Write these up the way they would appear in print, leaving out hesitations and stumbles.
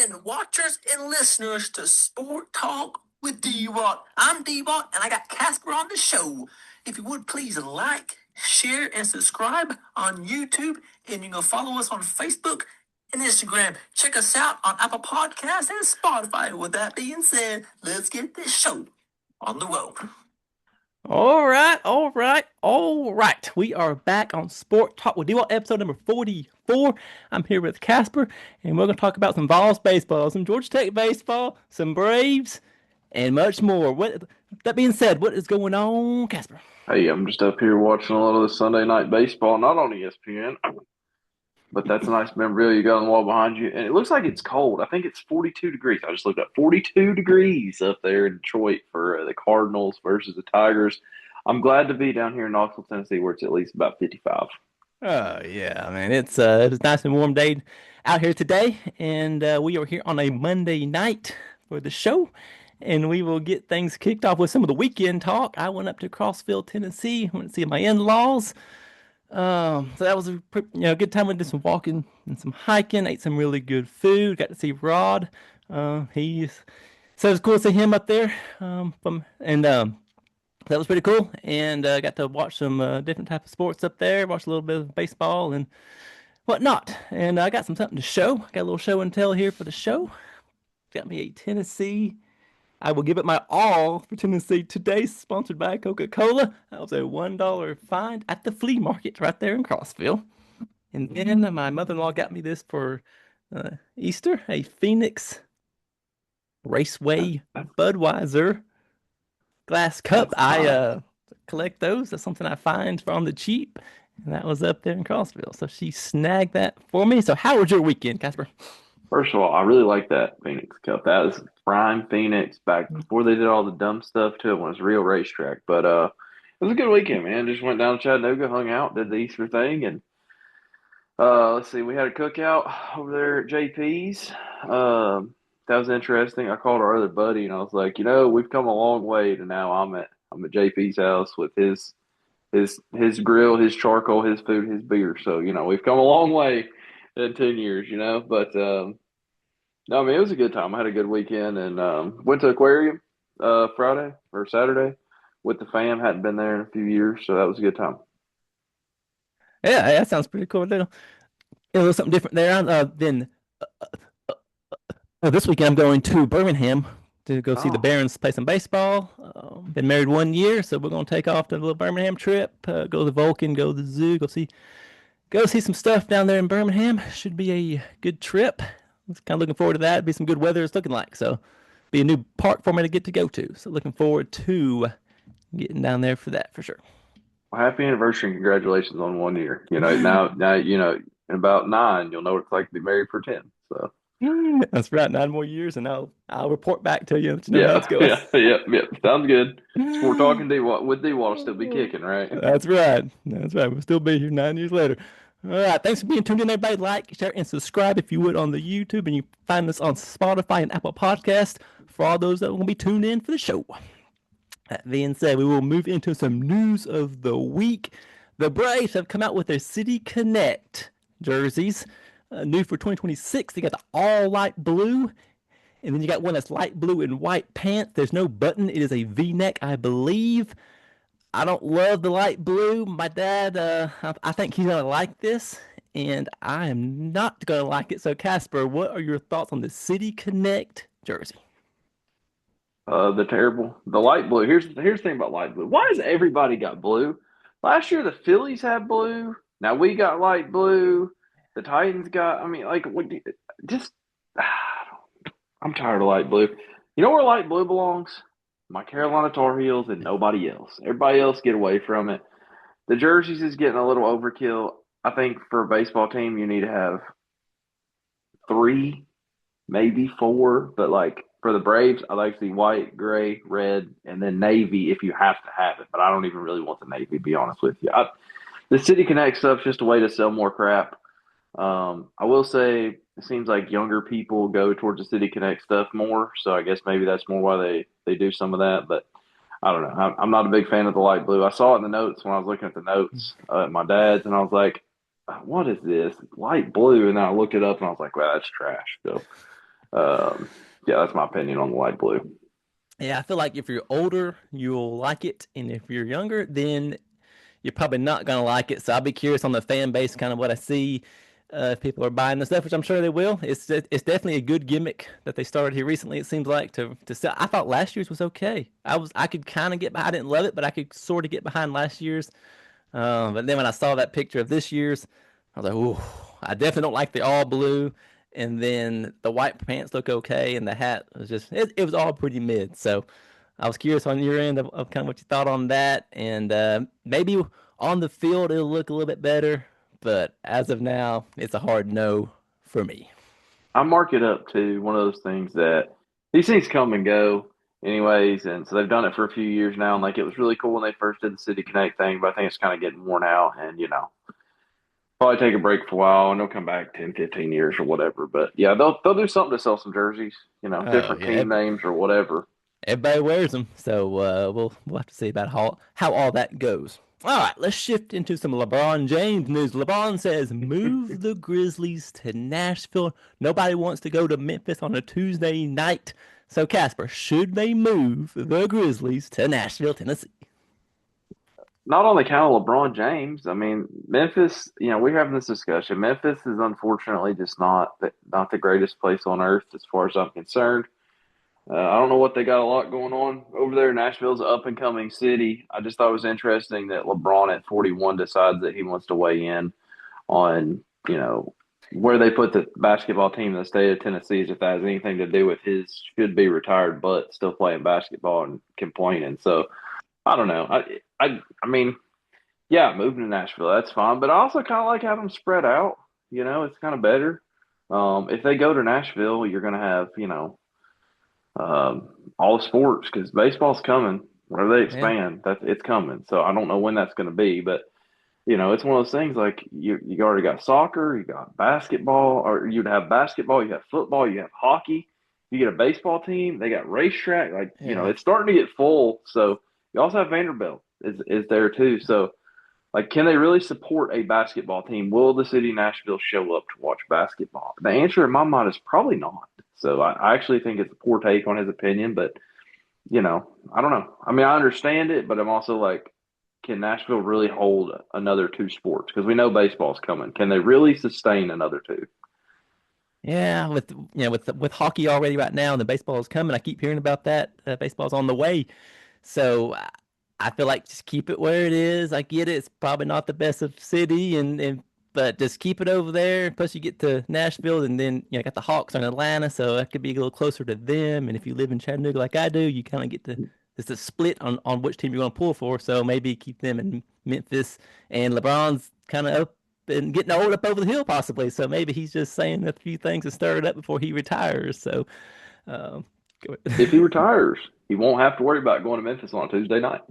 and watchers and listeners to Sport Talk with Dwat. I'm Dwat, and I got Casper on the show. If you would please like, share, and subscribe on YouTube, and you can follow us on Facebook and Instagram. Check us out on Apple Podcasts and Spotify. With that being said, let's get this show on the road. All right. We are back on Sport Talk with Dwat, episode number 44. I'm here with Casper, and we're going to talk about some Vols baseball, some Georgia Tech baseball, some Braves, and much more. That being said, what is going on, Casper? Hey, I'm just up here watching a lot of the Sunday night baseball, not on ESPN, but that's a nice memorabilia you got on the wall behind you. And it looks like it's cold. I think it's 42 degrees. I just looked up 42 degrees up there in Detroit for the Cardinals versus the Tigers. I'm glad to be down here in Knoxville, Tennessee, where it's at least about 55. Oh, yeah, man. It's a nice and warm day out here today, and we are here on a Monday night for the show, and we will get things kicked off with some of the weekend talk. I went up to Crossville, Tennessee, went to see my in-laws. So that was a good time. We did some walking and some hiking, ate some really good food, got to see Rod. So it was cool to see him up there. That was pretty cool, and got to watch some different type of sports up there, watch a little bit of baseball and whatnot. And I got something to show. Got a little show and tell here for the show. Got me a Tennessee. I will give it my all for Tennessee today, sponsored by Coca-Cola. That was a $1 find at the flea market right there in Crossville. And then my mother-in-law got me this for Easter, a Phoenix Raceway Budweiser glass cup. I collect those. That's something I find on the cheap. And that was up there in Crossville. So she snagged that for me. So how was your weekend, Casper? First of all, I really like that Phoenix Cup. That was prime Phoenix back before they did all the dumb stuff to it when it was a real racetrack. But it was a good weekend, man. Just went down to Chattanooga, hung out, did the Easter thing, and let's see, we had a cookout over there at JP's. That was interesting. I called our other buddy and I was like, we've come a long way to now I'm at JP's house with his grill, his charcoal, his food, his beer. So, we've come a long way in 10 years, But no, I mean, it was a good time. I had a good weekend and went to aquarium Friday or Saturday with the fam. Hadn't been there in a few years, so that was a good time. Yeah, that sounds pretty cool. A little something different there. Then this weekend I'm going to Birmingham to go see the Barons play some baseball. Been married 1 year, so we're going to take off to a little Birmingham trip. Go to the Vulcan, go to the zoo, go see some stuff down there in Birmingham. Should be a good trip. I'm kind of looking forward to that. It'll be some good weather it's looking like. So be a new park for me to get to go to. So looking forward to getting down there for that for sure. Well, happy anniversary and congratulations on 1 year. Now in about 9 you'll know what it's like to be married for 10. So that's right, 9 more years, and I'll report back to you. How it's going. Yeah. Sounds good. So we're talking with D will still be kicking, right? That's right. We'll still be here 9 years later. All right. Thanks for being tuned in, everybody. Like, share, and subscribe if you would on the YouTube, and you find us on Spotify and Apple Podcasts for all those that will be tuned in for the show. That being said, we will move into some news of the week. The Braves have come out with their City Connect jerseys. New for 2026. They got the all light blue, and then you got one that's light blue and white pants. There's no button. It is a V-neck, I believe. I don't love the light blue. My dad, I think he's gonna like this, and I am not gonna like it. So, Casper, what are your thoughts on the City Connect jersey? The light blue. Here's the thing about light blue. Why has everybody got blue? Last year the Phillies had blue. Now we got light blue. The Titans got. I mean, just. I'm tired of light blue. You know where light blue belongs? My Carolina Tar Heels and nobody else. Everybody else get away from it. The jerseys is getting a little overkill. I think for a baseball team you need to have 3, maybe 4, but for the Braves, I like to see white, gray, red, and then navy if you have to have it. But I don't even really want the navy, to be honest with you. The City Connect stuff's just a way to sell more crap. I will say it seems like younger people go towards the City Connect stuff more, so I guess maybe that's more why they do some of that. But I don't know. I'm not a big fan of the light blue. I saw it in the notes when I was looking at the notes at my dad's, and I was like, what is this? Light blue. And then I looked it up, and I was like, well, that's trash. So Yeah, that's my opinion on the light blue. Yeah, I feel like if you're older, you'll like it, and if you're younger, then you're probably not gonna like it. So I'll be curious on the fan base, kind of what I see. If people are buying the stuff, which I'm sure they will. It's definitely a good gimmick that they started here recently. It seems like to sell. I thought last year's was okay. I could kind of get behind. I didn't love it, but I could sort of get behind last year's. But then when I saw that picture of this year's, I was like, ooh, I definitely don't like the all blue. And then the white pants look okay, and the hat was just it was all pretty mid. So I was curious on your end of kind of what you thought on that, and maybe on the field it'll look a little bit better, but as of now, it's a hard no for me. I mark it up to one of those things that these things come and go anyways, and so they've done it for a few years now. And like it was really cool when they first did the City Connect thing, but I think it's kind of getting worn out, and probably take a break for a while and they'll come back 10, 15 years or whatever. But yeah, they'll do something to sell some jerseys, Oh different yeah, team names or whatever. everybody wears them, so we'll have to see about how all that goes. All right, let's shift into some LeBron James news. LeBron says move the Grizzlies to Nashville. Nobody wants to go to Memphis on a Tuesday night. So Casper, should they move the Grizzlies to Nashville, Tennessee? Not on the count of LeBron James. I mean, Memphis. We're having this discussion. Memphis is unfortunately just not the greatest place on earth as far as I'm concerned. I don't know what they got a lot going on over there. Nashville's an up and coming city. I just thought it was interesting that LeBron at 41 decides that he wants to weigh in on, where they put the basketball team in the state of Tennessee, as if that has anything to do with his should be retired but still playing basketball and complaining. So I don't know. I mean, yeah, moving to Nashville, that's fine. But I also kind of like having them spread out. It's kind of better. If they go to Nashville, you're going to have, all the sports because baseball's coming. Whenever they Yeah. expand, it's coming. So I don't know when that's going to be, but it's one of those things like you already got soccer, you got basketball, or you'd have basketball, you have football, you have hockey, you get a baseball team, they got racetrack. Like Yeah. it's starting to get full. So you also have Vanderbilt is there too. So like, can they really support a basketball team? Will the city of Nashville show up to watch basketball? The answer in my mind is probably not. So I actually think it's a poor take on his opinion, but I don't know. I mean, I understand it, but I'm also like, can Nashville really hold another two sports? Because we know baseball's coming. Can they really sustain another two? Yeah, with hockey already right now and the baseball is coming, I keep hearing about that. Baseball's on the way. So I feel like just keep it where it is. I get it. It's probably not the best of city and but just keep it over there. Plus you get to Nashville and then got the Hawks in Atlanta, so that could be a little closer to them. And if you live in Chattanooga like I do, you kind of get to it's a split on which team you're going to pull for. So maybe keep them in Memphis. And LeBron's kind of up and getting old up over the hill possibly. So maybe he's just saying a few things to stir it up before he retires. So um, go If he ahead. retires, he won't have to worry about going to Memphis on a Tuesday night.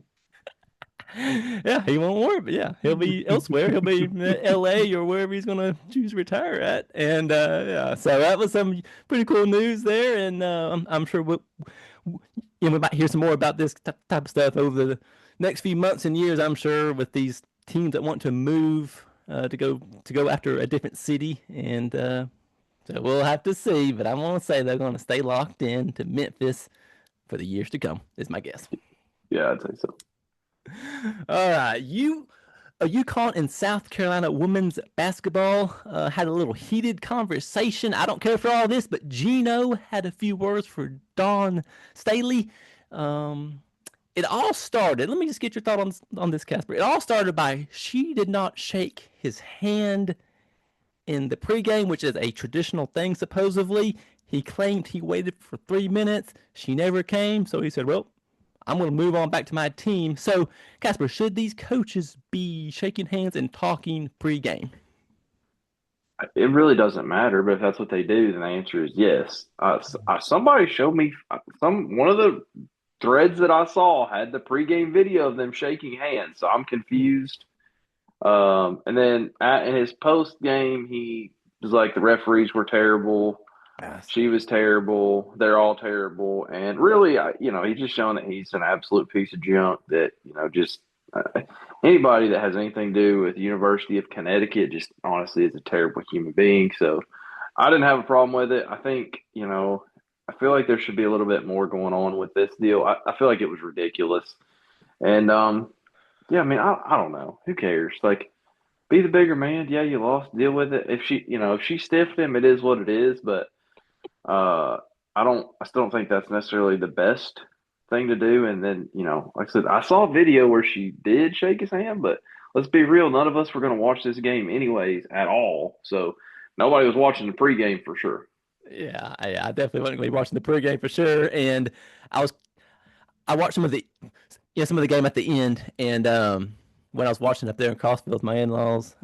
Yeah, he won't worry, but yeah, he'll be elsewhere. He'll be in LA or wherever he's gonna choose to retire at. And yeah, so that was some pretty cool news there. And I'm sure we might hear some more about this type of stuff over the next few months and years. I'm sure with these teams that want to move to go after a different city, and so we'll have to see. But I want to say they're going to stay locked in to Memphis for the years to come. Is my guess. Yeah, I'd say so. All right, UConn and South Carolina women's basketball had a little heated conversation. I don't care for all this, but Gino had a few words for Dawn Staley. Um, it all started. Let me just get your thought on this, Casper. It all started by she did not shake his hand in the pregame, which is a traditional thing supposedly. He claimed he waited for 3 minutes. She never came, so he said, "Well, I'm going to move on back to my team." So, Casper, should these coaches be shaking hands and talking pregame? It really doesn't matter, but if that's what they do, then the answer is yes. Somebody showed me one of the threads that I saw had the pregame video of them shaking hands, so I'm confused. And then in his post game, he was like, the referees were terrible. Yes. She was terrible. They're all terrible. And really, he's just showing that he's an absolute piece of junk that, just anybody that has anything to do with the University of Connecticut just honestly is a terrible human being. So, I didn't have a problem with it. I think, I feel like there should be a little bit more going on with this deal. I feel like it was ridiculous. And yeah, I mean, I don't know. Who cares? Like, be the bigger man. Yeah, you lost. Deal with it. If she stiffed him, it is what it is. But uh, I still don't think that's necessarily the best thing to do. And then, like I said, I saw a video where she did shake his hand, but let's be real, none of us were going to watch this game anyways at all. So nobody was watching the pregame for sure. Yeah, I definitely wasn't going to be watching the pregame for sure. And I was I watched some of the game at the end, and when I was watching up there in Crossville with my in-laws,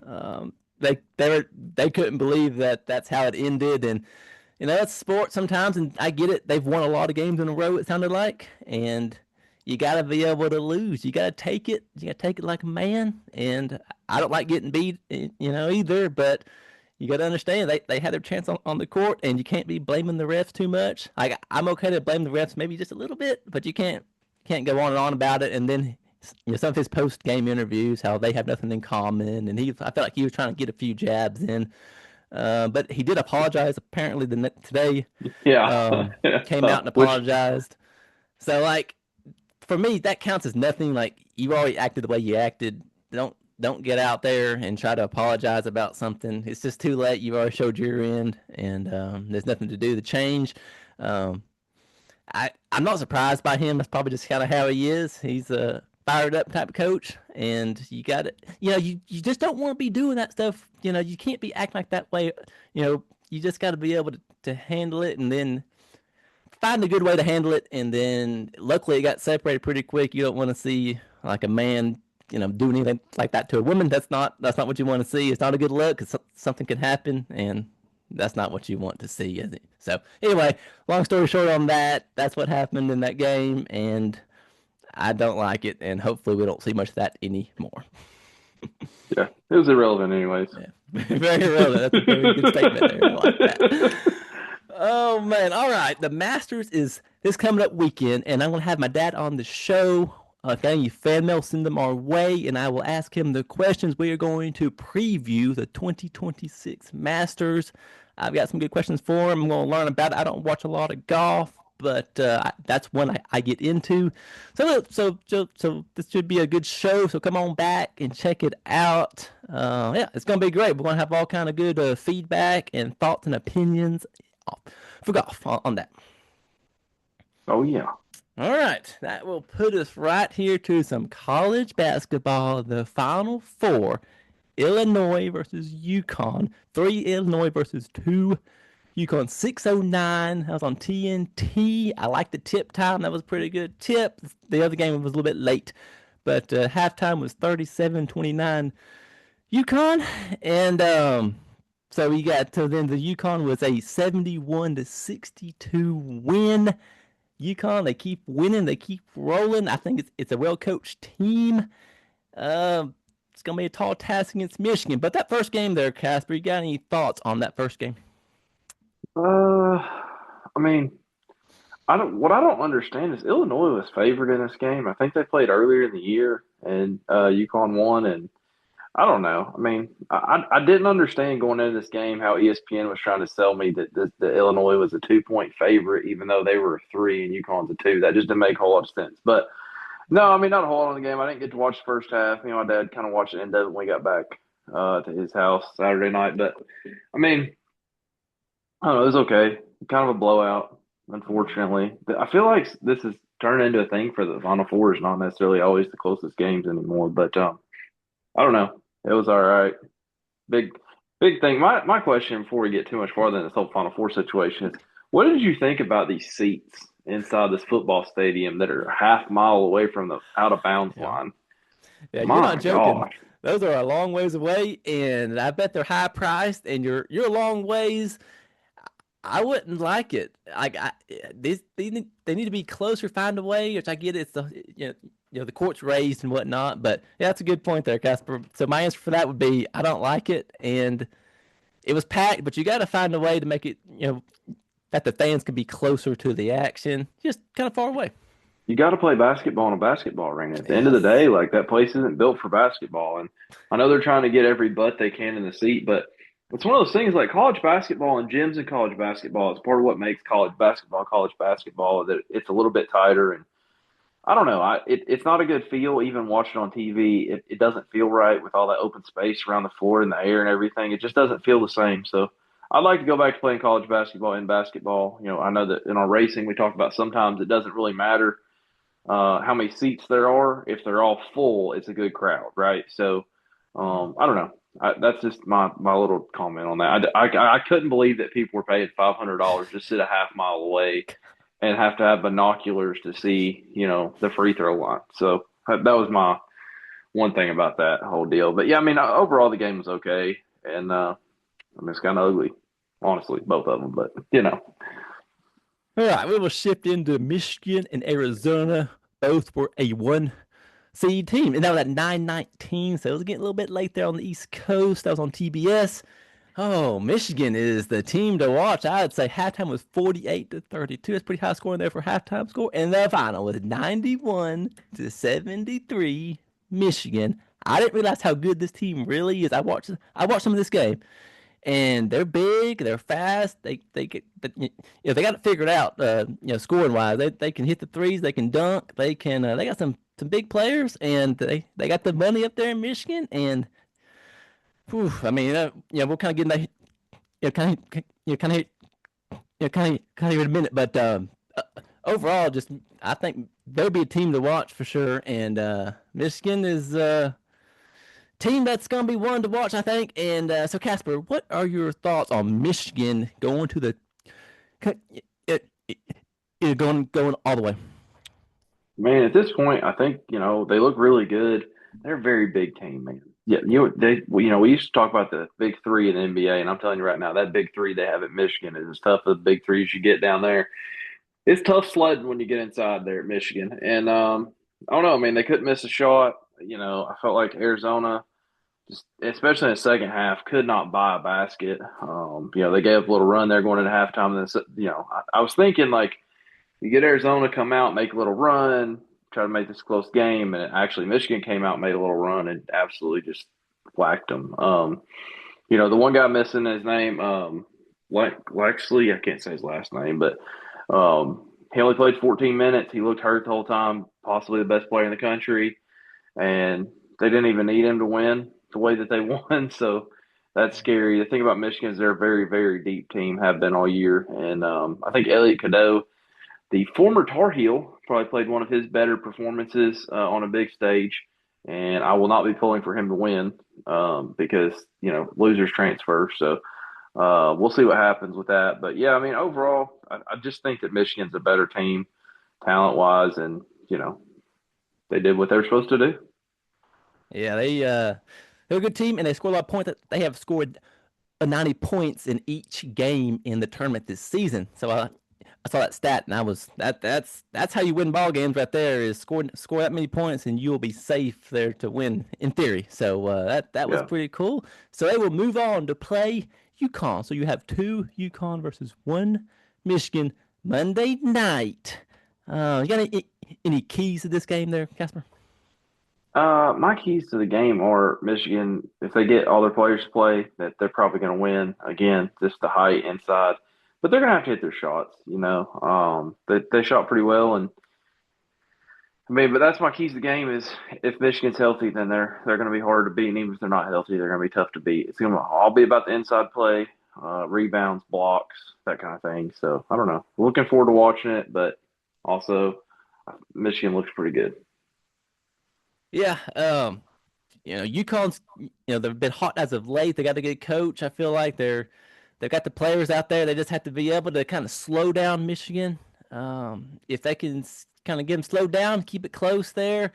they couldn't believe that that's how it ended. And that's sport sometimes, and I get it. They've won a lot of games in a row, it sounded like, and you got to be able to lose. You got to take it. You got to take it like a man. And I don't like getting beat, either, but you got to understand they had their chance on the court, and you can't be blaming the refs too much. I'm okay to blame the refs maybe just a little bit, but you can't go on and on about it. And then some of his post game interviews, how they have nothing in common, and I felt like he was trying to get a few jabs in. But he did apologize apparently today. Yeah. Um, Came out and Which, apologized. So like for me, that counts as nothing. Like you already acted the way you acted. Don't get out there and try to apologize about something. It's just too late. You've already showed your end, and there's nothing to do to change. Um, I'm not surprised by him. That's probably just kind of how he is. He's a fired up type of coach, and you got it. You just don't want to be doing that stuff. You can't be acting like that way. You just got to be able to handle it, and then find a good way to handle it. And then luckily it got separated pretty quick. You don't want to see like a man, doing anything like that to a woman. That's not what you want to see. It's not a good look because something can happen, and that's not what you want to see, is it? So anyway, long story short on that, that's what happened in that game, and I don't like it, and hopefully we don't see much of that anymore. yeah, it was irrelevant anyways. Yeah. Very relevant. That's a very good statement there. I like that. Oh man! All right, the Masters is this coming up weekend, and I'm gonna have my dad on the show. If any fan mail, send them our way, and I will ask him the questions. We are going to preview the 2026 Masters. I've got some good questions for him. I'm going to learn about it. I don't watch a lot of golf, but that's one I get into. So this should be a good show. So come on back and check it out. Yeah, it's going to be great. We're going to have all kind of good feedback and thoughts and opinions for golf on that. Oh yeah. All right, that will put us right here to some college basketball. The Final Four: Illinois versus UConn. 3 Illinois versus 2 UConn. 6:09. That was on TNT. I like the tip time. That was a pretty good tip. The other game was a little bit late, but halftime was 37-29 UConn, and so we got so then the UConn was a 71-62 win. UConn, they keep winning, they keep rolling. I think it's a well coached team. It's gonna be a tall task against Michigan. But that first game there, Casper, you got any thoughts on that first game? I mean, what I don't understand is Illinois was favored in this game. I think they played earlier in the year and UConn won, and I don't know. I mean, I didn't understand going into this game how ESPN was trying to sell me that the Illinois was a 2-point favorite, even though they were a 3 and UConn's a 2. That just didn't make a whole lot of sense. But no, I mean, not a whole lot on the game. I didn't get to watch the first half. My dad kind of watched the end of it when we got back to his house Saturday night. But I mean, I don't know. It was okay. Kind of a blowout, unfortunately. I feel like this is turning into a thing for the Final Four. Is not necessarily always the closest games anymore. But I don't know. It was all right. Big, big thing. My question before we get too much farther in this whole Final Four situation is, what did you think about these seats inside this football stadium that are a half mile away from the out of bounds line? Yeah, you're My not joking. gosh. Those are a long ways away, and I bet they're high priced. And you're a long ways. I wouldn't like it. They need to be closer. Find a way. Which I get. It's the the court's raised and whatnot. But yeah, that's a good point there, Casper. So my answer for that would be I don't like it, and it was packed. But you got to find a way to make it that the fans can be closer to the action, just kind of far away. You got to play basketball in a basketball arena. At the end of the Yes. day, like that place isn't built for basketball. And I know they're trying to get every butt they can in the seat, but It's one of those things like college basketball and gyms in college basketball. It's part of what makes college basketball, that it's a little bit tighter. And I don't know. It's not a good feel even watching on TV. It doesn't feel right with all that open space around the floor and the air and everything. It just doesn't feel the same. So I'd like to go back to playing college basketball in basketball. I know that in our racing we talk about sometimes it doesn't really matter how many seats there are. If they're all full, it's a good crowd, right? So I don't know. That's just my little comment on that. I couldn't believe that people were paying $500 to sit a half mile away and have to have binoculars to see, the free throw line. So that was my one thing about that whole deal. But yeah, I mean, overall the game was okay, and I mean it's kind of ugly, honestly, both of them. But All right, we will shift into Michigan and Arizona. Both were a one seed team, and that was at 9:19, so it was getting a little bit late there on the East Coast. That was on TBS. Oh, Michigan is the team to watch. I would say halftime was 48-32. It's pretty high scoring there for halftime score. And the final was 91-73. Michigan. I didn't realize how good this team really is. I watched some of this game, and they're big, they're fast. They get they got it figured out. Scoring wise, they can hit the threes, they can dunk, they got some big players, and they got the money up there in Michigan. And whew, I mean, we'll kind of get in that, kind of in a minute. But overall, just I think they'll be a team to watch for sure. And Michigan is team that's going to be one to watch, I think. And so, Casper, what are your thoughts on Michigan going to the going all the way? man, at this point, I think they look really good. They're a very big team, man. Yeah, we used to talk about the big three in the NBA, and I'm telling you right now, that big three they have at Michigan is as tough as the big threes you get down there. It's tough sledding when you get inside there at Michigan, and I don't know. I mean, they couldn't miss a shot. I felt like Arizona, just especially in the second half, could not buy a basket. They gave up a little run there going into halftime. And then, I was thinking like you get Arizona come out, make a little run, try to make this a close game, and actually Michigan came out, made a little run, and absolutely just whacked them. The one guy missing his name, Lexley, I can't say his last name, but he only played 14 minutes. He looked hurt the whole time, possibly the best player in the country, and they didn't even need him to win the way that they won. So that's scary. The thing about Michigan is they're a very, very deep team, have been all year, and I think Elliot Cadeau, the former Tar Heel, probably played one of his better performances on a big stage, and I will not be pulling for him to win because losers transfer. So we'll see what happens with that. But yeah, I mean, overall, I just think that Michigan's a better team, talent wise, and they did what they were supposed to do. Yeah, they're a good team, and they score a lot of points. They have scored 90 points in each game in the tournament this season. So I saw that stat, and that's how you win ball games right there, is score that many points, and you will be safe there to win in theory. So that was Yeah. pretty cool. So they will move on to play UConn. So you have two UConn versus one Michigan Monday night. You got any keys to this game there, Casper? My keys to the game are Michigan. If they get all their players to play, that they're probably going to win. Again, just the height inside, but they're going to have to hit their shots. They shot pretty well, and I mean, but that's my keys to the game is if Michigan's healthy, then they're going to be hard to beat, and even if they're not healthy, they're going to be tough to beat. It's going to all be about the inside play, rebounds, blocks, that kind of thing. So I don't know. Looking forward to watching it, but also Michigan looks pretty good. Yeah, UConn's, they've been hot as of late. They got a good coach. I feel like they've got the players out there. They just have to be able to kind of slow down Michigan. If they can kind of get them slowed down, keep it close there,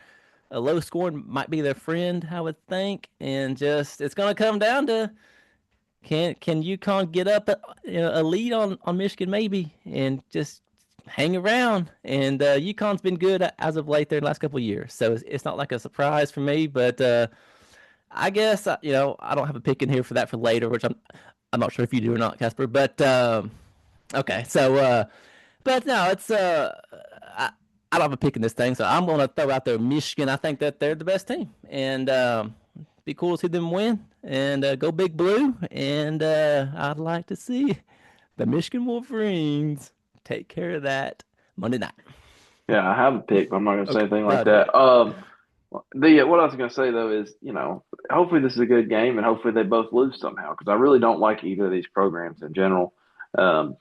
a low scoring might be their friend, I would think. And just it's going to come down to can UConn get up a lead on Michigan maybe, and just hang around. And UConn's been good as of late there the last couple of years, so it's not like a surprise for me. But I guess I don't have a pick in here for that for later, which I'm not sure if you do or not, Casper. But okay, so but no, it's I don't have a pick in this thing, so I'm going to throw out there Michigan. I think that they're the best team, and Be cool to see them win and go Big Blue. And I'd like to see the Michigan Wolverines take care of that Monday night. Yeah, I have a pick, but I'm not going to say Okay, anything no, like go ahead. that. What I was going to say though is, hopefully this is a good game, and hopefully they both lose somehow because I really don't like either of these programs in general. Um,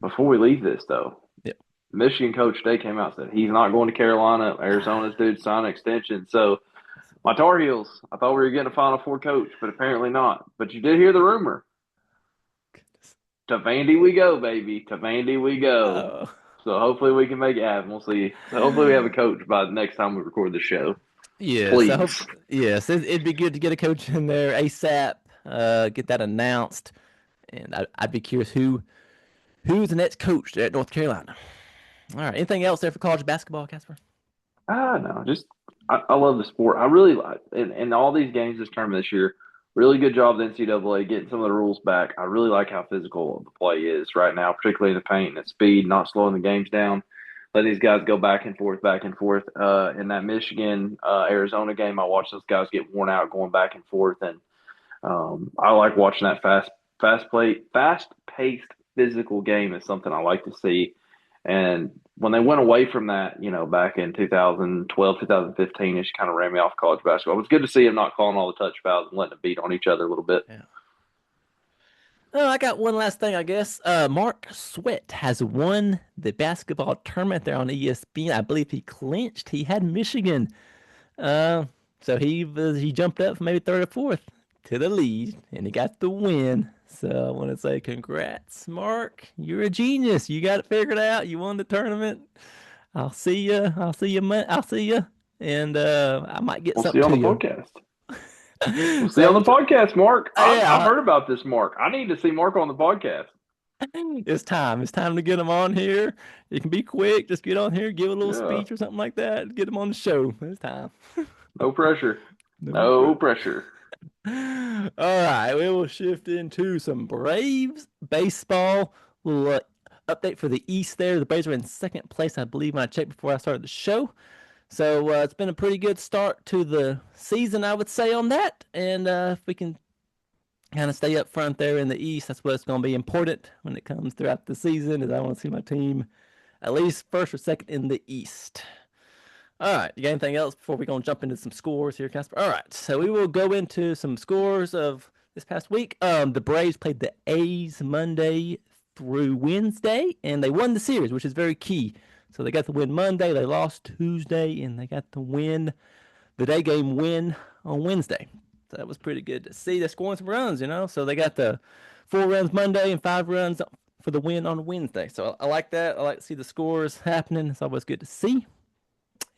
Before we leave this though, Yep. Michigan coach today came out and said he's not going to Carolina. Arizona's dude signed an extension. So my Tar Heels, I thought we were getting a Final Four coach, but apparently not. But you did hear the rumor. To Vandy we go, baby. To Vandy we go. Oh. So hopefully we can make it happen. We'll see. So hopefully we have a coach by the next time we record the show. Yes, I hope. Please. Yes, it'd be good to get a coach in there ASAP. Get that announced, and I'd be curious who's the next coach at North Carolina. All right, anything else there for college basketball, Casper? No, I love the sport. I really like in all these games this tournament this year. Really good job the NCAA getting some of the rules back. I really like how physical the play is right now, particularly in the paint and at speed, not slowing the games down. Letting these guys go back and forth, back and forth. In that Michigan Arizona game, I watched those guys get worn out going back and forth, and I like watching that fast paced physical game is something I like to see. And when they went away from that, back in 2012, 2015, it kind of ran me off college basketball. It was good to see them not calling all the touch fouls and letting them beat on each other a little bit. Yeah. Oh, I got one last thing, I guess. Mark Sweat has won the basketball tournament there on ESPN. I believe he clinched. He had Michigan. Uh, so he jumped up from maybe third or fourth to the lead, and he got the win. So I want to say congrats, Mark. You're a genius. You got it figured out. You won the tournament. I'll see you. I'll see you. I'll see you. And I might get We'll see something on to the you. podcast. We'll see on the podcast, Mark. I've Yeah, heard about this, Mark. I need to see Mark on the podcast. it's time. It's time to get him on here. You can be quick. Just get on here, give a little Yeah, speech or something like that. Get him on the show. It's time. no pressure. No No prep. pressure. All right, we will shift into some Braves baseball. Little update for the East there. The Braves are in second place, I believe, when I checked before I started the show. So it's been a pretty good start to the season, I would say, on that. And if we can kind of stay up front there in the East, that's what's going to be important when it comes throughout the season. Is I want to see my team at least first or second in the East. All right, you got anything else before we're going to jump into some scores here, Casper? All right, so we will go into some scores of this past week. The Braves played the A's Monday through Wednesday, and they won the series, which is very key. So they got the win Monday, they lost Tuesday, and they got the day game win on Wednesday. So that was pretty good to see. They're scoring some runs, So they got the 4 runs Monday and 5 runs for the win on Wednesday. So I like that. I like to see the scores happening. It's always good to see.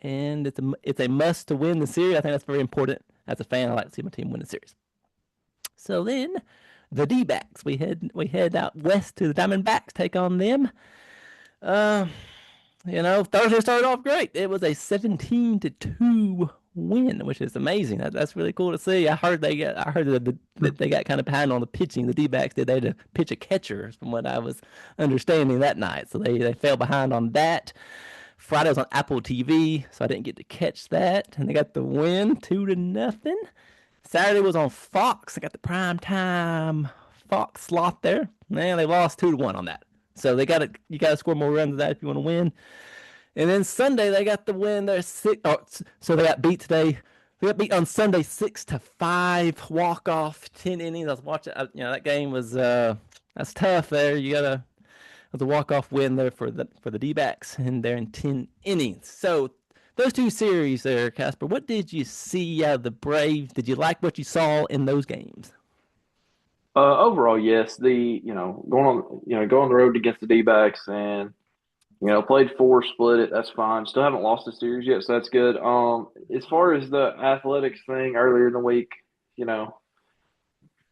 And it's a must to win the series. I think that's very important. As a fan, I like to see my team win the series. So then, the D-backs. We head out west to the Diamondbacks, take on them. Thursday started off great. It was a 17-2 win, which is amazing. That's really cool to see. I heard that they got kind of behind on the pitching. The D-backs did. They had to pitch a catcher, from what I was understanding that night. So they fell behind on that. Friday was on Apple TV, so I didn't get to catch that. And they got the win 2-0. Saturday was on Fox. I got the prime time Fox slot there. Man, they lost 2-1 on that. So you gotta score more runs than that if you want to win. And then Sunday they got the win. They're so they got beat today. They got beat on Sunday 6-5 walk off 10 innings. I was watching. That game was that's tough. There you gotta. It was a walk off win there for the D-backs, and they're in 10 innings. So those two series there, Casper. What did you see out of the Braves? Did you like what you saw in those games? Overall, yes. Going on the road against the D-backs and played 4, split it. That's fine. Still haven't lost the series yet, so that's good. As far as the athletics thing earlier in the week,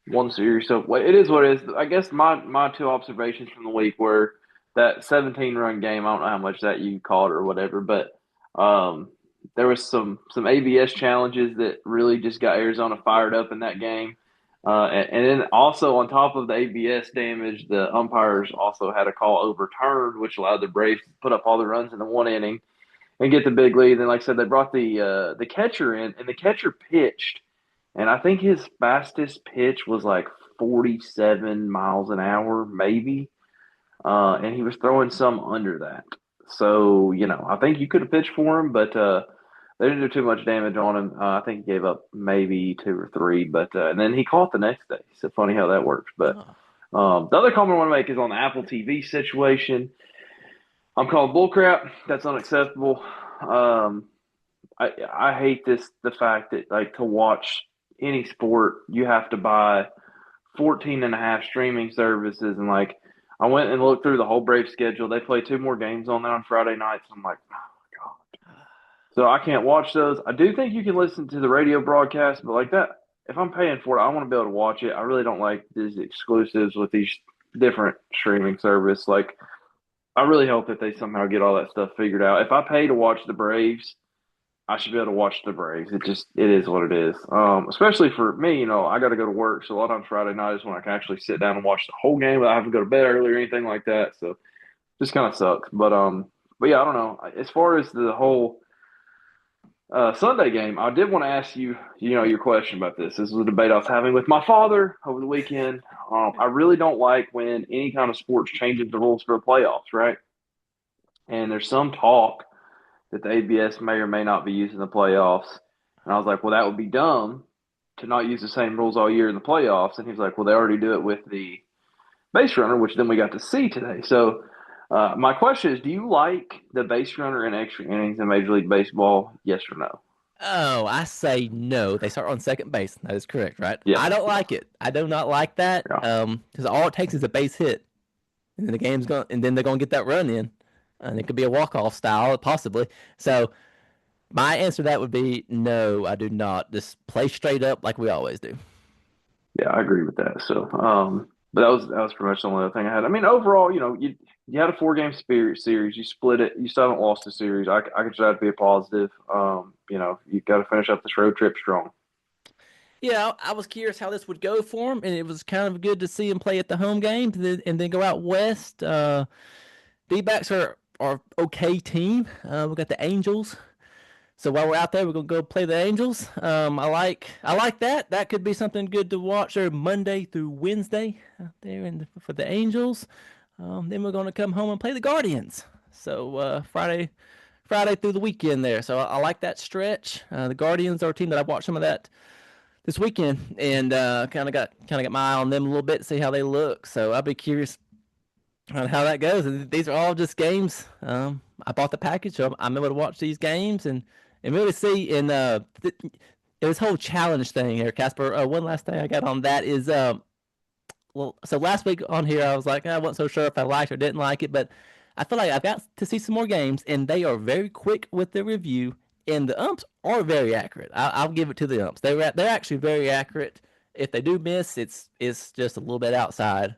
one series. So it is what it is. I guess my 2 observations from the week were that 17-run game. I don't know how much that you called or whatever, but there was some ABS challenges that really just got Arizona fired up in that game. And then also on top of the ABS damage, the umpires also had a call overturned, which allowed the Braves to put up all the runs in the 1 inning and get the big lead. And then, like I said, they brought the catcher in, and the catcher pitched and I think his fastest pitch was like 47 miles an hour, maybe. And he was throwing some under that. So, I think you could have pitched for him, but they didn't do too much damage on him. I think he gave up maybe two or three, but and then he caught the next day. So funny how that works. But the other comment I want to make is on the Apple TV situation. I'm calling bullcrap. That's unacceptable. I hate the fact that like to watch any sport you have to buy 14 and a half streaming services, and like I went and looked through the whole Brave schedule. They play two more games on there on Friday nights. I'm like, oh my God. So I can't watch those. I do think you can listen to the radio broadcast, but like that, if I'm paying for it, I want to be able to watch it. I really don't like these exclusives with these different streaming service. Like I really hope that they somehow get all that stuff figured out. If I pay to watch the Braves, I should be able to watch the Braves. It is what it is. Especially for me, I got to go to work. So a lot of times Friday night is when I can actually sit down and watch the whole game without having to go to bed early or anything like that. So just kind of sucks. But yeah, I don't know. As far as the whole Sunday game, I did want to ask you, your question about this. This was a debate I was having with my father over the weekend. I really don't like when any kind of sports changes the rules for the playoffs, right? And there's some talk that the ABS may or may not be using the playoffs. And I was like, well, that would be dumb to not use the same rules all year in the playoffs. And he was like, well, they already do it with the base runner, which then we got to see today. So my question is, do you like the base runner and extra innings in Major League Baseball? Yes or no? Oh, I say no. They start on second base. That is correct, right? Yes. I don't like it. I do not like that. Yeah. Because all it takes is a base hit, and then then they're gonna get that run in, and it could be a walk-off style, possibly. So my answer to that would be no. I do not. Just play straight up like we always do. Yeah, I agree with that. So, but that was pretty much the only other thing I had. I mean, overall, you had a 4 game series. You split it. You still haven't lost the series. I could try to be a positive. You got to finish up this road trip strong. Yeah, I was curious how this would go for him, and it was kind of good to see him play at the home game and then go out west. D-backs are okay team. We got the Angels. So while we're out there, we're gonna go play the Angels. I like that. That could be something good to watch there Monday through Wednesday out there for the Angels. Then we're gonna come home and play the Guardians. So Friday through the weekend there. So I like that stretch. The Guardians are a team that I've watched some of that this weekend, and kind of got my eye on them a little bit to see how they look. So I'll be curious on how that goes. And these are all just games. I bought the package, so I'm able to watch these games and really see in this whole challenge thing here, Casper. One last thing I got on that is well, so last week on here I was like I wasn't so sure if I liked or didn't like it, but I feel like I've got to see some more games, and they are very quick with their review, and the umps are very accurate. I'll give it to the umps. They're actually very accurate. If they do miss, it's just a little bit outside.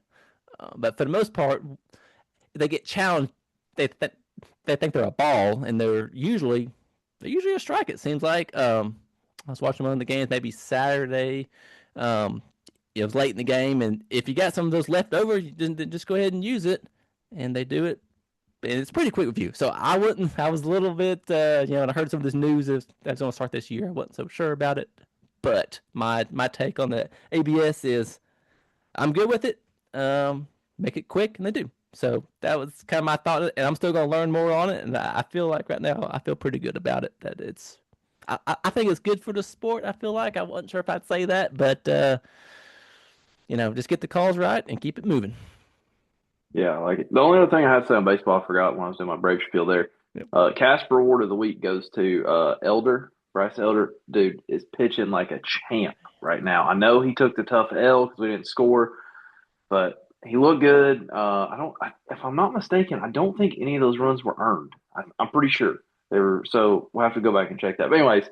But for the most part, they get challenged. They think they're a ball, and they're usually a strike. It seems like. I was watching one of the games maybe Saturday. Um, it was late in the game, and if you got some of those left over, you just go ahead and use it, and they do it. And it's pretty quick review. So I wouldn't. I was a little bit, and I heard some of this news that's going to start this year. I wasn't so sure about it, but my take on the ABS is I'm good with it. Make it quick, and they do. So that was kind of my thought, and I'm still going to learn more on it. And I feel like right now I feel pretty good about it. That I think it's good for the sport. I feel like I wasn't sure if I'd say that, but just get the calls right and keep it moving. Yeah, like it. The only other thing I had to say on baseball, I forgot when I was doing my Brave spiel there. Yep. Casper Award of the Week goes to Elder. Bryce Elder, dude, is pitching like a champ right now. I know he took the tough L because we didn't score, but he looked good. If I'm not mistaken, I don't think any of those runs were earned. I'm pretty sure they were. So we'll have to go back and check that. But anyways,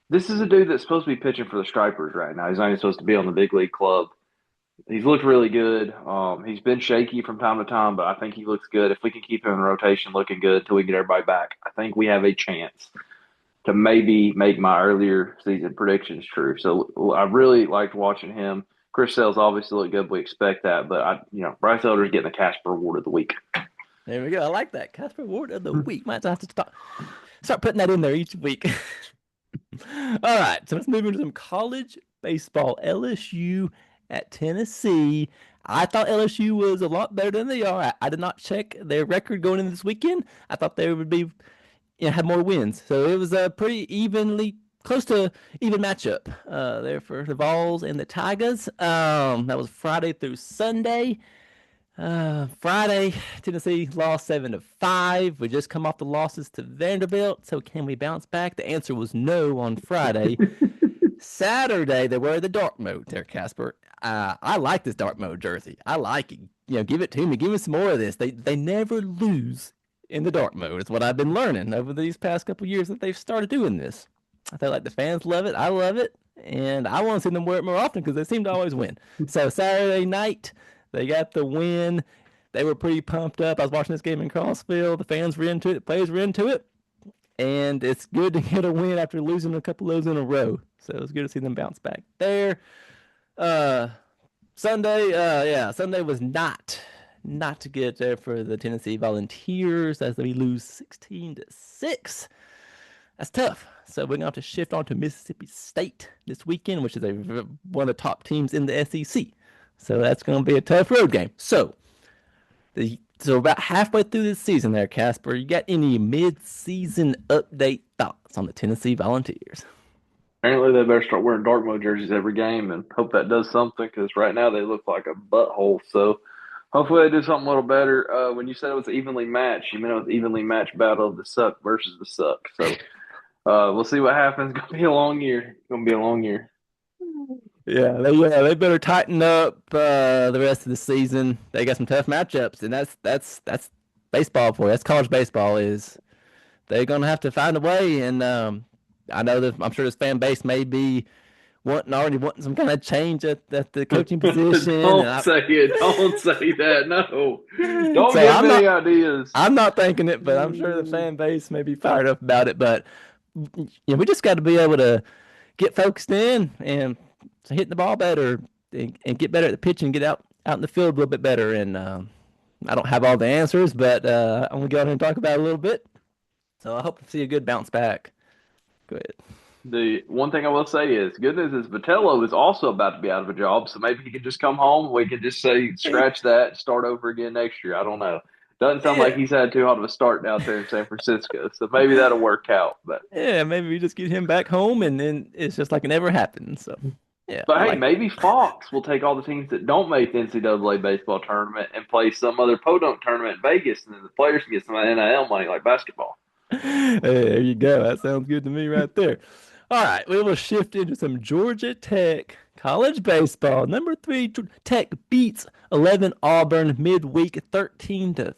this is a dude that's supposed to be pitching for the Stripers right now. He's not even supposed to be on the big league club. He's looked really good. He's been shaky from time to time, but I think he looks good. If we can keep him in rotation looking good until we get everybody back, I think we have a chance to maybe make my earlier season predictions true. So I really liked watching him. Chris Sale's obviously looked good. We expect that, but Bryce Elder's getting the Casper Award of the Week. There we go. I like that. Casper Award of the Week. Might have to start putting that in there each week. All right. So let's move into some college baseball. LSU at Tennessee. I thought LSU was a lot better than they are. I did not check their record going into this weekend. I thought they would be, have more wins. So it was a pretty evenly close to even matchup there for the Vols and the Tigers. That was Friday through Sunday. Friday, Tennessee lost 7-5. We just come off the losses to Vanderbilt. So can we bounce back? The answer was no on Friday. Saturday, they wear the dark mode there, Casper. I like this dark mode jersey. I like it. Give it to me. Give me some more of this. They never lose in the dark mode. It's what I've been learning over these past couple years that they've started doing this. I feel like the fans love it. I love it. And I want to see them wear it more often because they seem to always win. So Saturday night, they got the win. They were pretty pumped up. I was watching this game in Crossville. The fans were into it. The players were into it. And it's good to get a win after losing a couple of those in a row. So it's good to see them bounce back there. Sunday was not good there for the Tennessee Volunteers as they lose 16-6. That's tough. So we're going to have to shift on to Mississippi State this weekend, which is one of the top teams in the SEC. So that's going to be a tough road game. So about halfway through this season there, Casper, you got any mid-season update thoughts on the Tennessee Volunteers? Apparently, they better start wearing dark mode jerseys every game and hope that does something because right now they look like a butthole. So hopefully they do something a little better. When you said it was evenly matched, you meant it was evenly matched battle of the suck versus the suck. So we'll see what happens. It's going to be a long year. Yeah, they better tighten up the rest of the season. They got some tough matchups, and that's baseball for you. That's college baseball. They're gonna have to find a way. And I know that I'm sure this fan base may be already wanting some kind of change at the coaching position. Don't say that. No, don't give me any ideas. I'm not thinking it, but I'm sure the fan base may be fired up about it. But we just got to be able to get focused in and hitting the ball better and get better at the pitch and get out in the field a little bit better. And I don't have all the answers, but I'm going to go ahead and talk about it a little bit. So I hope to see a good bounce back. Go ahead. The one thing I will say is, good news is Vitello is also about to be out of a job, so maybe he can just come home. We can just say, scratch that, start over again next year. I don't know. Doesn't sound like he's had too hot of a start out there in San Francisco, so maybe that'll work out. But yeah, maybe we just get him back home, and then it's just like it never happened. So yeah. But hey, maybe Fox will take all the teams that don't make the NCAA baseball tournament and play some other podunk tournament in Vegas, and then the players can get some NIL money like basketball. Hey, there you go. That sounds good to me right there. All right, we will shift into some Georgia Tech college baseball. Number 3, Tech beats 11 Auburn midweek 13-3.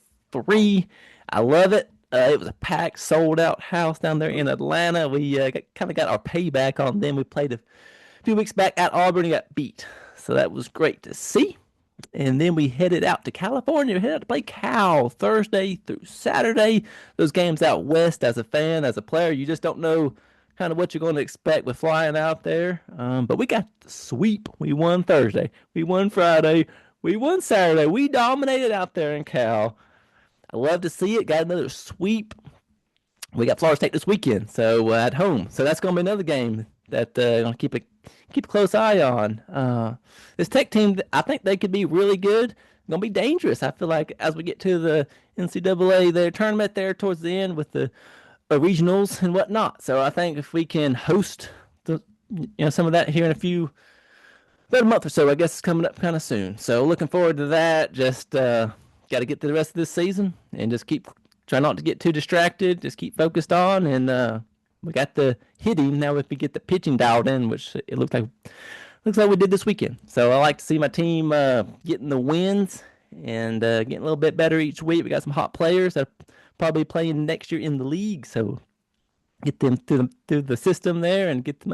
I love it. It was a packed, sold-out house down there in Atlanta. We kind of got our payback on them. We played a few weeks back at Auburn and got beat. So that was great to see. And then we headed out to California. We headed out to play Cal Thursday through Saturday. Those games out west, as a fan, as a player, you just don't know kind of what you're going to expect with flying out there. But we got the sweep. We won Thursday. We won Friday. We won Saturday. We dominated out there in Cal. I love to see it. Got another sweep. We got Florida State this weekend, so at home. So that's going to be another game that I'm going to keep a close eye on. This Tech team, I think they could be really good. Going to be dangerous. I feel like as we get to the NCAA their tournament there towards the end with the regionals and whatnot. So I think if we can host some of that here in about a month or so, I guess it's coming up kind of soon. So looking forward to that. Just got to get to the rest of this season and just try not to get too distracted. Just keep focused on, and we got the hitting. Now if we get the pitching dialed in, which it looks like we did this weekend. So I like to see my team getting the wins and getting a little bit better each week. We got some hot players that are probably playing next year in the league, so get them through the system there and get them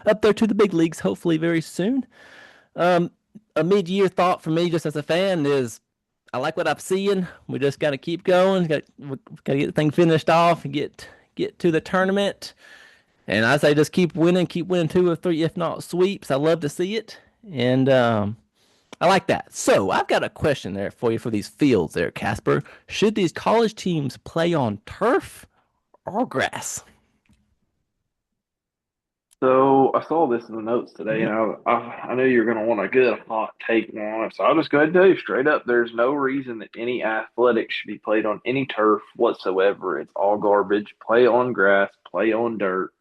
up there to the big leagues hopefully very soon. A mid-year thought for me just as a fan is I like what I'm seeing. We just got to keep going. Got to get the thing finished off and get to the tournament. And I say just keep winning 2 or 3, if not sweeps. I love to see it. And I like that. So I've got a question there for you for these fields there, Casper. Should these college teams play on turf or grass? So I saw this in the notes today, and Yep. I knew you were going to want a good hot take on it. So I'll just go ahead and tell you straight up: there's no reason that any athletics should be played on any turf whatsoever. It's all garbage. Play on grass, play on dirt.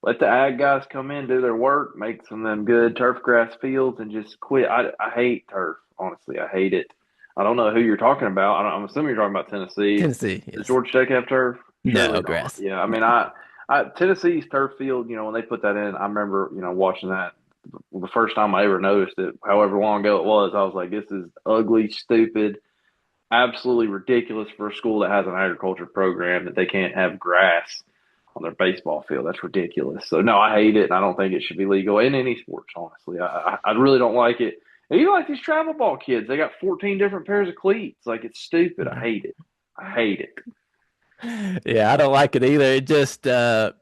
Let the ag guys come in, do their work, make some of them good turf grass fields, and just quit. I hate turf. Honestly, I hate it. I don't know who you're talking about. I'm assuming you're talking about Tennessee. Tennessee, Does yes. Georgia Tech have turf? No Surely not. grass. Yeah, I mean, No. Tennessee's turf field. When they put that in, I remember watching that the first time I ever noticed it. However long ago it was, I was like, this is ugly, stupid, absolutely ridiculous for a school that has an agriculture program that they can't have grass on their baseball field. That's ridiculous. So no, I hate it, and I don't think it should be legal in any sports. Honestly, I really don't like it. And even like these travel ball kids, they got 14 different pairs of cleats. Like it's stupid. I hate it. I hate it. Yeah, I don't like it either. It just doesn't.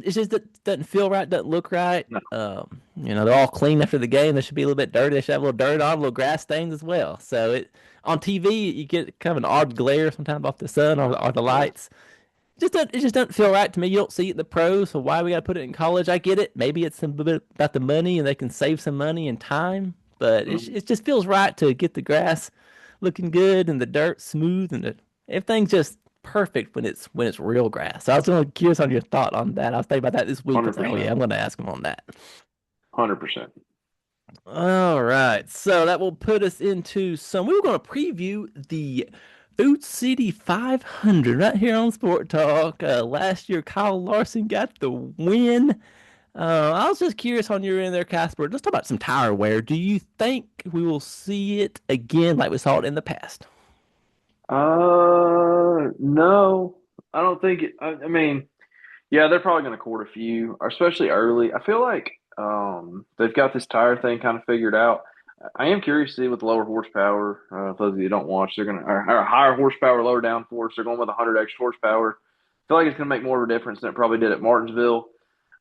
It just doesn't feel right. Doesn't look right. No, They're all clean after the game. They should be a little bit dirty. They should have a little dirt on, little grass stains as well. So it on TV you get kind of an odd glare sometimes off the sun or the yeah, lights. It just doesn't feel right to me. You don't see it in the pros, so why we got to put it in college? I get it. Maybe it's a bit about the money and they can save some money and time, but mm-hmm. it just feels right to get the grass looking good and the dirt smooth and everything's just perfect when it's real grass. So I was really curious on your thought on that. I was thinking about that this week. I was like, oh yeah, 100%, I'm going to ask him on that. 100%. All right. So that will put us into some. We were going to preview the Food City 500 right here on Sport Talk. Last year, Kyle Larson got the win. I was just curious on your end there, Casper. Let's talk about some tire wear. Do you think we will see it again like we saw it in the past? No, I don't think it. I mean, yeah, they're probably going to court a few, especially early. I feel like they've got this tire thing kind of figured out. I am curious to see with lower horsepower. For those of you who don't watch, they're going to or higher horsepower, lower downforce. They're going with 100 extra horsepower. I feel like it's going to make more of a difference than it probably did at Martinsville.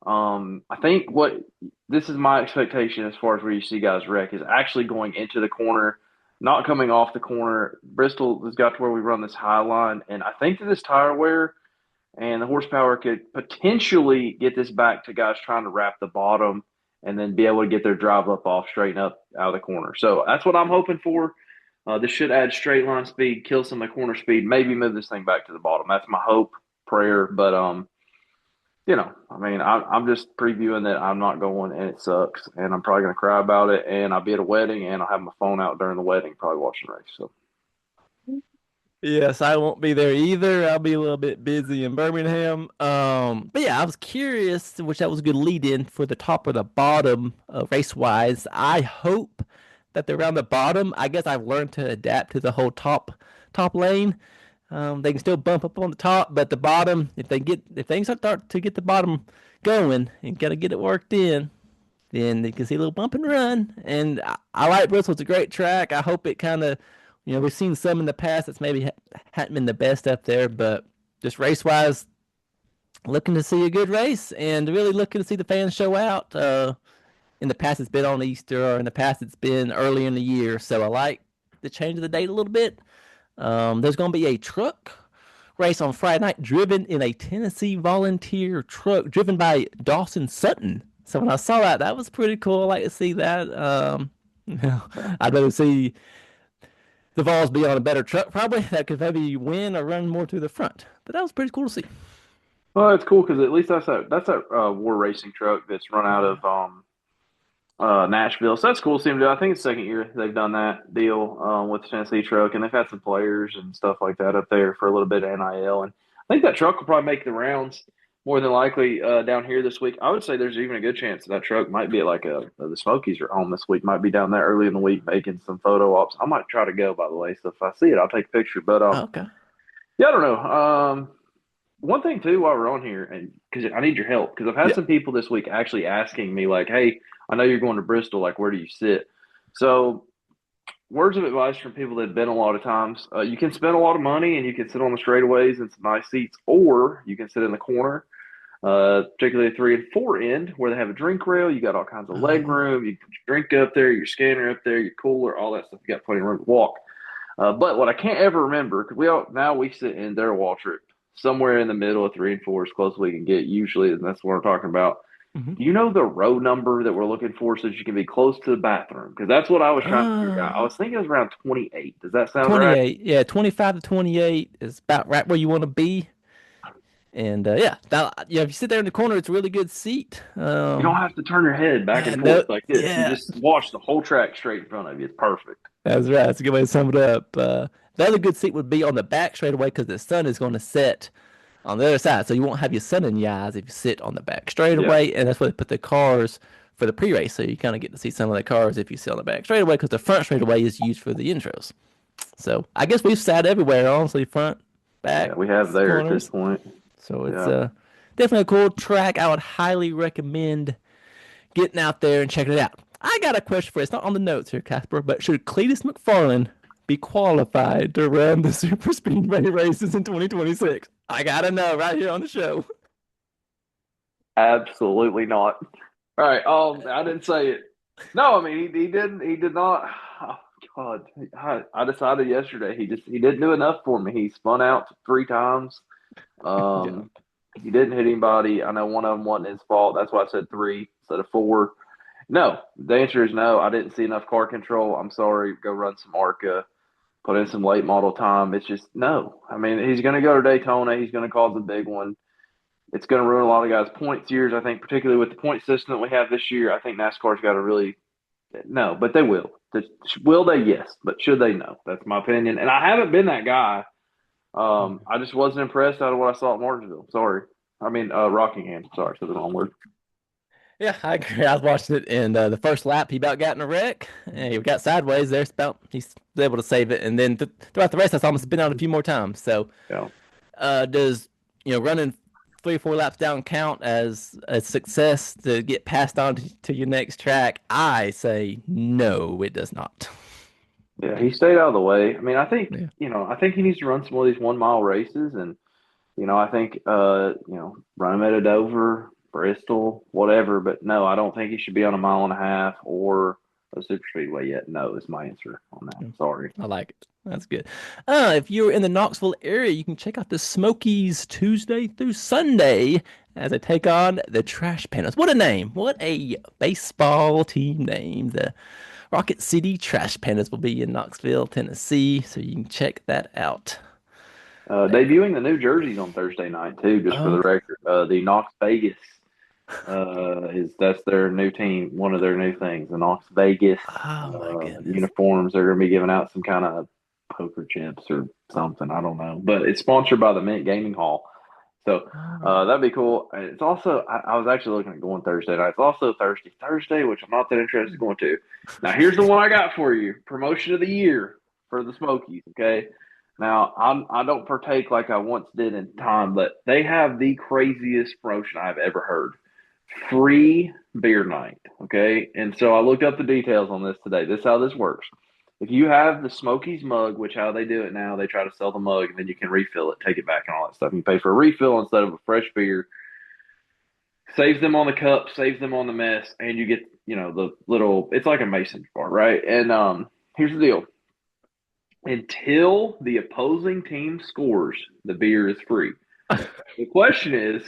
I think what this is my expectation as far as where you see guys wreck is actually going into the corner, not coming off the corner. Bristol has got to where we run this high line, and I think that this tire wear and the horsepower could potentially get this back to guys trying to wrap the bottom and then be able to get their drive up off, straighten up out of the corner. So that's what I'm hoping for. This should add straight line speed, kill some of the corner speed, maybe move this thing back to the bottom. That's my hope, prayer. But I mean, I'm just previewing that I'm not going and it sucks, and I'm probably going to cry about it, and I'll be at a wedding, and I'll have my phone out during the wedding, probably watching the race. So Yes, I won't be there either. I'll be a little bit busy in Birmingham. But yeah, I was curious, which that was a good lead in for the top or the bottom race wise. I hope that they're around the bottom. I guess I've learned to adapt to the whole top lane. They can still bump up on the top, but the bottom, if things start to get the bottom going and gotta get it worked in, then you can see a little bump and run. And I like Bristol. It's a great track. I hope it kind of, we've seen some in the past that's maybe hadn't been the best up there, but just race wise, looking to see a good race and really looking to see the fans show out. In the past, it's been on Easter, or in the past, it's been early in the year. So I like the change of the date a little bit. There's going to be a truck race on Friday night driven in a Tennessee volunteer truck driven by Dawson Sutton. So when I saw that, that was pretty cool. I like to see that. I'd rather see the Vols be on a better truck, probably that could maybe win or run more to the front. But that was pretty cool to see. well, it's cool because at least that's a war racing truck that's run out of Nashville. So that's cool to see them do. I think it's the second year they've done that deal with the Tennessee truck, and they've had some players and stuff like that up there for a little bit of NIL. And I think that truck will probably make the rounds more than likely down here this week. I would say there's even a good chance that truck might be at like the Smokies are home this week. Might be down there early in the week making some photo ops. I might try to go, by the way. So if I see it, I'll take a picture. But Okay. yeah, I don't know. One thing too, while we're on here, and because I need your help, because I've had Yeah. some people this week actually asking me like, "Hey, I know you're going to Bristol. Like, where do you sit?" So, words of advice from people that have been a lot of times: you can spend a lot of money and you can sit on the straightaways and some nice seats, or you can sit in the corner, particularly 3 and 4 end where they have a drink rail. You got all kinds of leg room. You can put your drink up there, your scanner up there, your cooler, all that stuff. You got plenty of room to walk. But what I can't ever remember, because we sit in their wall trip somewhere in the middle of 3 and 4 as close as we can get usually, and that's what we're talking about. Mhm. Do you know the row number that we're looking for so that you can be close to the bathroom? Because that's what I was trying to figure out. I Uh, was thinking it was around 28. Does that sound right? 28. Yeah, 25 to 28 is about right where you want to be. And yeah, if you sit there in the corner, it's a really good seat. You don't have to turn your head back Yeah, and no, forth like this. You yeah, just watch the whole track straight in front of you. It's perfect. that's right. That's a good way to sum it up. The other good seat would be on the back straightaway because the sun is going to set on the other side, so you won't have your sun in your eyes if you sit on the back Yeah. straightaway. And that's where they put the cars for the pre-race, so you kind of get to see some of the cars if you sit on the back straightaway because the front straightaway is used for the intros. So I guess we've sat everywhere, honestly, front, Yeah, back, we have there at this corners. point. So it's Yeah. definitely a cool track. I would highly recommend getting out there and checking it out. I got a question for you. It's not on the notes here, Casper, but should Cletus McFarland be qualified to run the super speedway races in 2026? I gotta know right here on the show. Absolutely not. All right. I didn't say it. No, I mean he didn't. He did not. Oh, God, I decided yesterday he didn't do enough for me. He spun out 3 times. Yeah. He didn't hit anybody. I know one of them wasn't his fault. That's why I said 3 instead of 4. No, the answer is no. I didn't see enough car control. I'm sorry. Go run some ARCA. Put in some late model time. It's just no. I mean, he's going to go to Daytona. He's going to cause a big one. It's going to ruin a lot of guys' points years. I think, particularly with the point system that we have this year. I think NASCAR's got to really no, but they will. Will they? Yes, but should they? No. That's my opinion. And I haven't been that guy. I just wasn't impressed out of what I saw at Martinsville. Sorry. I mean, Rockingham. Sorry, said the wrong word. Yeah, I agree. I was watching it, and the first lap, he about got in a wreck. And he got sideways there. He's able to save it, and then throughout the race, I saw him spin out a few more times. So, Yeah. does running 3 or 4 laps down count as a success to get passed on to your next track? I say no, it does not. Yeah, he stayed out of the way. I mean, I think, Yeah. I think he needs to run some of these 1 mile races. And, I think, run him at a Dover, Bristol, whatever. But no, I don't think he should be on a 1.5 mile or a super speedway yet. No, is my answer on that. Sorry. I like it. That's good. If you're in the Knoxville area, you can check out the Smokies Tuesday through Sunday as they take on the Trash Pandas. What a name. What a baseball team name. The Rocket City Trash Pandas will be in Knoxville, Tennessee, so you can check that out. Debuting the new jerseys on Thursday night too, just for the Oh, record. The Knox Vegas that's their new team, one of their new things. The Knox Vegas oh my goodness. uniforms. They're going to be giving out some kind of poker chips or something. I don't know, but it's sponsored by the Mint Gaming Hall. So Oh, that'd be cool. It's also I was actually looking at going Thursday night. It's also Thursday, which I'm not that interested in going to. Now here's the one I got for you: promotion of the year for the Smokies. Okay. Now I don't partake like I once did in time, but they have the craziest promotion I've ever heard. Free beer night. Okay. And so I looked up the details on this today. This is how this works. If you have the Smokies mug, which how they do it now, they try to sell the mug and then you can refill it, take it back and all that stuff. You pay for a refill instead of a fresh beer. Saves them on the cup, saves them on the mess, and you get, the little it's like a mason jar, right? And here's the deal. Until the opposing team scores, the beer is free. The question is,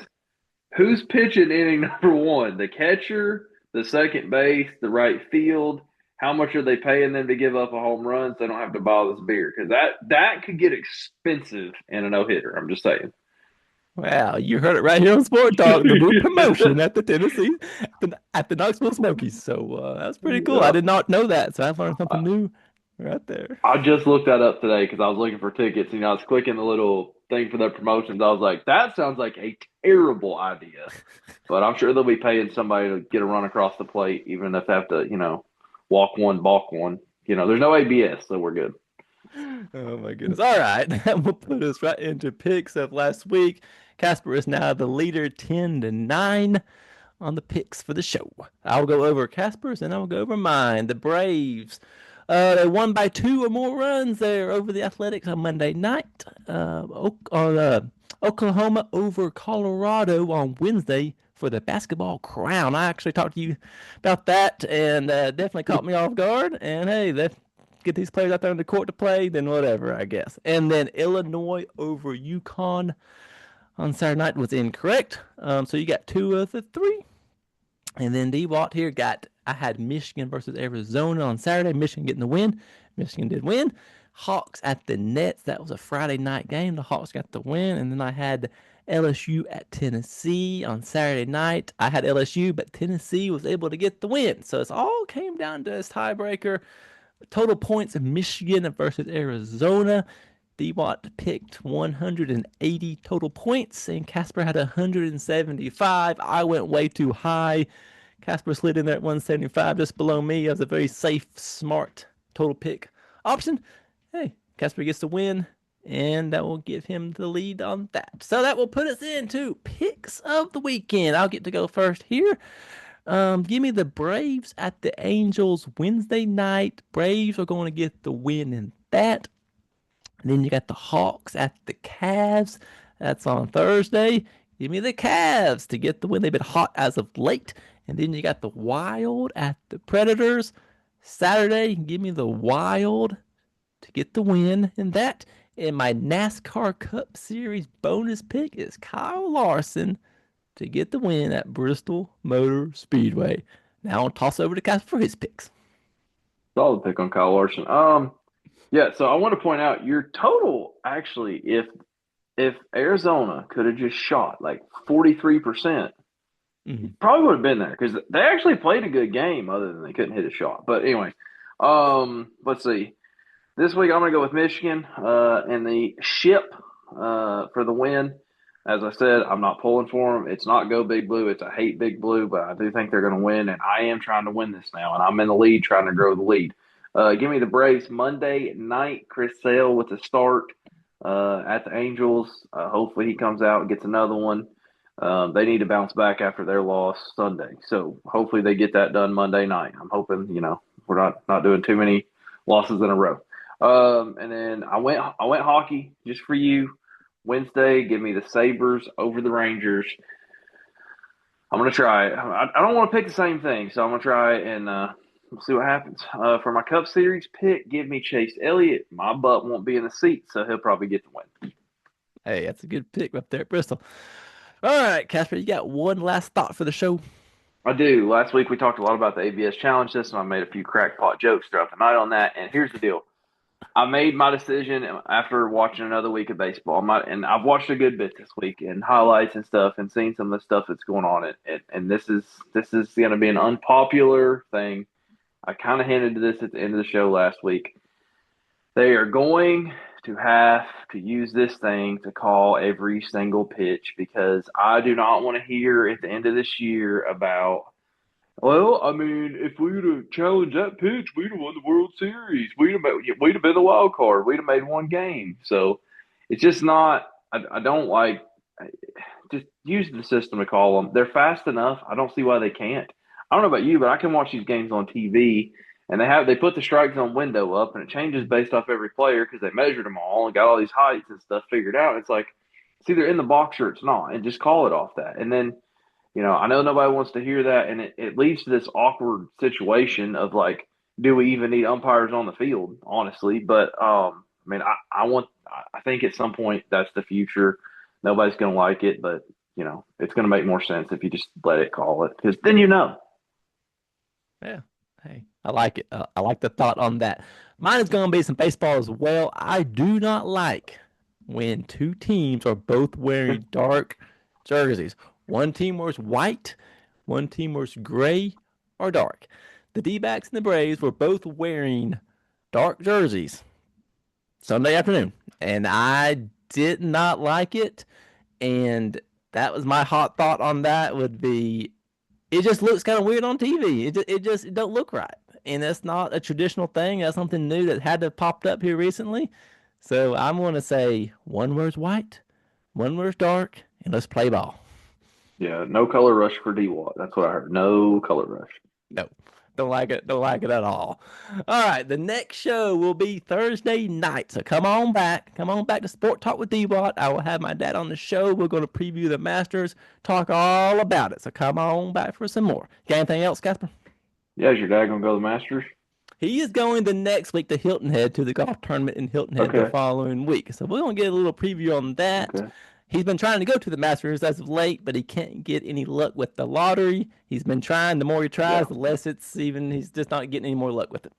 who's pitching inning number 1? The catcher, the second base, the right field. How much are they paying them to give up a home run so they don't have to buy this beer? Because that could get expensive in a no hitter. I'm just saying. wow, you heard it right here on Sport Talk, the new promotion at the Tennessee, at the Knoxville Smokies. So that's pretty cool. I Yeah. did not know that. So I've learned something new right there. I just looked that up today because I was looking for tickets. I was clicking the little thing for the promotions. I was like, that sounds like a terrible idea. But I'm sure they'll be paying somebody to get a run across the plate, even if they have to, walk one, balk one. There's no ABS, so we're good. Oh my goodness. All right. That will put us right into picks of last week. Casper is now the leader 10-9 on the picks for the show. I'll go over Casper's and I'll go over mine. The Braves. They won by 2 or more runs there over the Athletics on Monday night. Oklahoma over Colorado on Wednesday for the basketball crown. I actually talked to you about that and definitely caught me off guard. And hey, let's get these players out there on the court to play, then whatever, I guess. And then Illinois over UConn on Saturday night was incorrect. So you got 2 of the 3. And then D-Watt here I had Michigan versus Arizona on Saturday. Michigan getting the win. Michigan did win. Hawks at the Nets. That was a Friday night game. The Hawks got the win. And then I had LSU at Tennessee on Saturday night. I had LSU, but Tennessee was able to get the win. So it's all came down to this tiebreaker. Total points of Michigan versus Arizona. D-Watt picked 180 total points, and Casper had 175. I went way too high. Casper slid in there at 175, just below me. That was a very safe, smart total pick option. Hey, Casper gets the win, and that will give him the lead on that. So that will put us into picks of the weekend. I'll get to go first here. Give me the Braves at the Angels Wednesday night. Braves are going to get the win in that. And then you got the Hawks at the Cavs. That's on Thursday. Give me the Cavs to get the win. They've been hot as of late. And then you got the Wild at the Predators. Saturday, give me the Wild to get the win in that. And my NASCAR Cup Series bonus pick is Kyle Larson to get the win at Bristol Motor Speedway. Now I'll toss over to Casper for his picks. Solid pick on Kyle Larson. Yeah, so I want to point out your total actually, if Arizona could have just shot like 43%, probably would have been there because they actually played a good game other than they couldn't hit a shot. But anyway, let's see. This week I'm going to go with Michigan and the ship for the win. As I said, I'm not pulling for them. It's not go Big Blue. It's a hate Big Blue, but I do think they're going to win, and I am trying to win this now, and I'm in the lead trying to grow the lead. Give me the Braves Monday night. Chris Sale with the start at the Angels. Hopefully he comes out and gets another one. They need to bounce back after their loss Sunday. So hopefully they get that done Monday night. I'm hoping, we're not doing too many losses in a row. And then I went hockey just for you. Wednesday, give me the Sabres over the Rangers. I'm going to try. I don't want to pick the same thing, so I'm going to try and we'll see what happens. For my Cup Series pick, give me Chase Elliott. My butt won't be in the seat, so he'll probably get the win. Hey, that's a good pick up there at Bristol. All right, Casper, you got one last thought for the show? I do. Last week we talked a lot about the ABS challenge system. I made a few crackpot jokes throughout the night on that, and here's the deal. I made my decision after watching another week of baseball. And I've watched a good bit this week and highlights and stuff and seen some of the stuff that's going on. And this is going to be an unpopular thing. I kind of hinted to this at the end of the show last week. They are going to have to use this thing to call every single pitch because I do not want to hear at the end of this year about, well, I mean, if we would have challenged that pitch, we'd have won the World Series. We'd have been the wild card. We'd have made one game. So it's just not. I don't like. Just use the system to call them. They're fast enough. I don't see why they can't. I don't know about you, but I can watch these games on TV, and they put the strike zone window up, and it changes based off every player because they measured them all and got all these heights and stuff figured out. It's like it's either in the box or it's not, and just call it off that, and then. I know nobody wants to hear that, and it leads to this awkward situation of like, do we even need umpires on the field? Honestly, but I think at some point that's the future. Nobody's going to like it, but it's going to make more sense if you just let it call it, because then Yeah. Hey, I like it. I like the thought on that. Mine is going to be some baseball as well. I do not like when two teams are both wearing dark jerseys. One team wears white, one team wears gray or dark. The D-backs and the Braves were both wearing dark jerseys Sunday afternoon, and I did not like it. And that was my hot thought on that would be, it just looks kind of weird on TV. It don't look right. And that's not a traditional thing. That's something new that had to have popped up here recently. So I'm going to say one wears white, one wears dark, and let's play ball. Yeah, no color rush for Dwat. That's what I heard. No color rush. No, don't like it. Don't like it at all. All right, the next show will be Thursday night. So come on back. Come on back to Sport Talk with Dwat. I will have my dad on the show. We're going to preview the Masters, talk all about it. So come on back for some more. Got anything else, Casper? Yeah, is your dad going to go to the Masters? He is going the next week to Hilton Head to the golf tournament in Hilton Head the following week. So we're going to get a little preview on that. Okay. He's been trying to go to the Masters as of late, but he can't get any luck with the lottery. He's been trying. The more he tries, the less he's just not getting any more luck with it.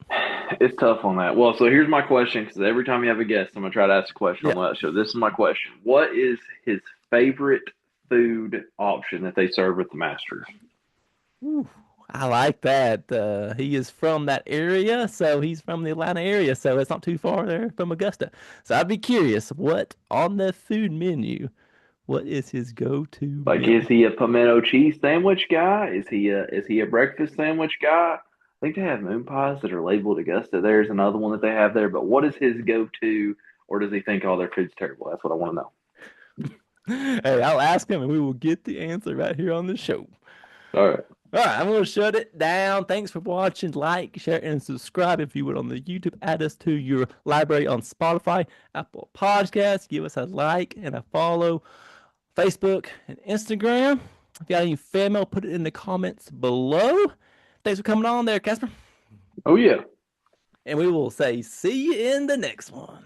It's tough on that. Well, so here's my question, because every time you have a guest, I'm going to try to ask a question on Yeah. that show. This is my question. What is his favorite food option that they serve at the Masters? Ooh, I like that. He is from that area, so he's from the Atlanta area, so it's not too far there from Augusta. So I'd be curious, what on the food menu, what is his go-to Like, meal? is he a pimento cheese sandwich guy? Is he a breakfast sandwich guy? I think they have moon pies that are labeled Augusta. There's another one that they have there. But what is his go-to, or does he think all their food's terrible? That's what I want to know. Hey, I'll ask him and we will get the answer right here on the show. All right. All right, I'm going to shut it down. Thanks for watching. Like, share, and subscribe if you would on the YouTube. Add us to your library on Spotify, Apple Podcasts. Give us a like and a follow. Facebook and Instagram. If you got any fan mail, put it in the comments below. Thanks for coming on there, Casper. Oh, yeah. And we will say, see you in the next one.